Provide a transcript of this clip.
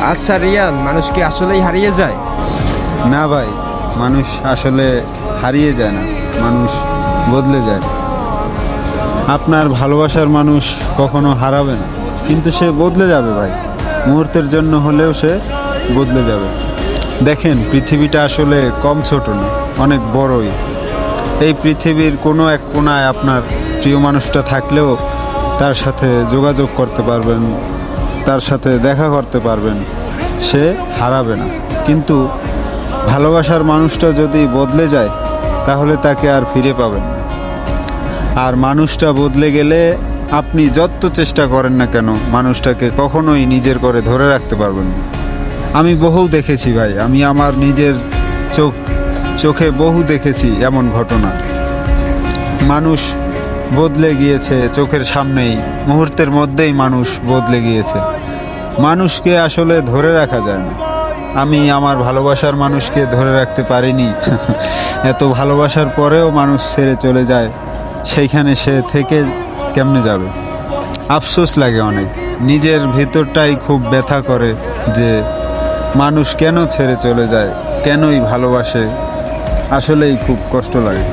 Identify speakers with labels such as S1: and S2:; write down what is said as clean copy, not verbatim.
S1: আচ্ছা রিয়ান, মানুষ কি আসলেই হারিয়ে যায়?
S2: না ভাই, মানুষ আসলে হারিয়ে যায় না, মানুষ বদলে যায়। আপনার ভালোবাসার মানুষ কখনো হারাবে না, কিন্তু সে বদলে যাবে ভাই। মুহূর্তের জন্য হলেও সে বদলে যাবে। দেখেন, পৃথিবীটা আসলে কম ছোট না, অনেক বড়ই। এই পৃথিবীর কোনো এক কোণায় আপনার প্রিয় মানুষটা থাকলেও তার সাথে যোগাযোগ করতে পারবেন, তার সাথে দেখা করতে পারবেন, সে হারাবে না। কিন্তু ভালোবাসার মানুষটা যদি বদলে যায় তাহলে তাকে আর ফিরে পাবেন না। আর মানুষটা বদলে গেলে আপনি যত চেষ্টা করেন না কেন মানুষটাকে কখনোই নিজের করে ধরে রাখতে পারবেন না। আমি বহু দেখেছি ভাই, আমি আমার নিজের চোখে বহু দেখেছি এমন ঘটনা। মানুষ বদলে গিয়েছে চোখের সামনেই, মুহূর্তের মধ্যেই মানুষ বদলে গিয়েছে। মানুষকে আসলে ধরে রাখা যায় না। আমি আমার ভালোবাসার মানুষকে ধরে রাখতে পারিনি। এত ভালোবাসার পরেও মানুষ ছেড়ে চলে যায়, সেইখানে সে থেকে কেমনে যাবে? আফসোস লাগে অনেক, নিজের ভিতরটাই খুব ব্যথা করে যে মানুষ কেন ছেড়ে চলে যায়, কেনই ভালোবাসে। আসলেই খুব কষ্ট লাগে।